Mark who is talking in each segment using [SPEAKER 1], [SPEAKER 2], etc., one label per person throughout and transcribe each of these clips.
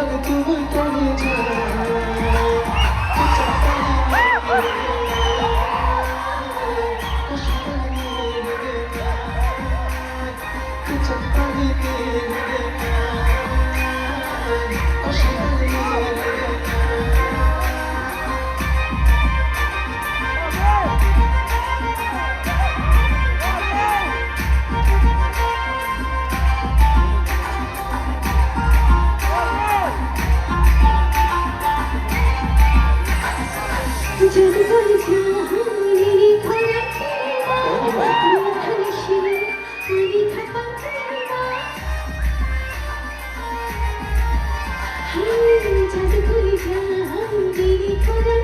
[SPEAKER 1] तक तुम करे जा
[SPEAKER 2] যদি বলি জানি খোলা ভালোবাসি আমি থাকা যদি বলি জানি খোলা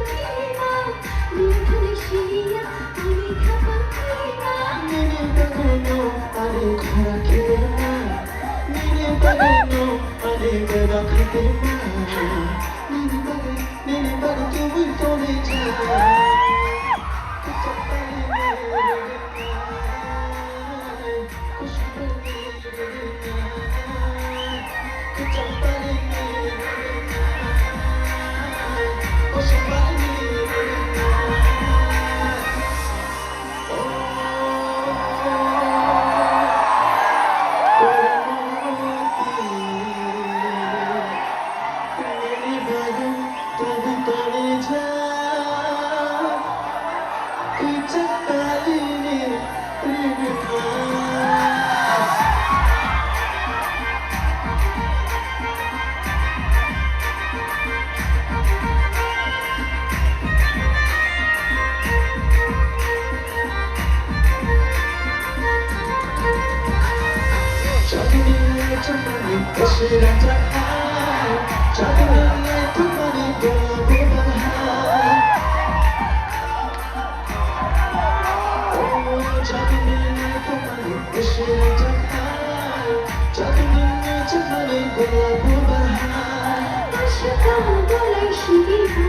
[SPEAKER 2] ভালোবাসি আমি থাকা
[SPEAKER 1] मेरे बदनो अरे खरा के ना मेरे बदनो अरे मेरा खते मेरे बद तुम करे जा
[SPEAKER 2] আশা বলাই শিখা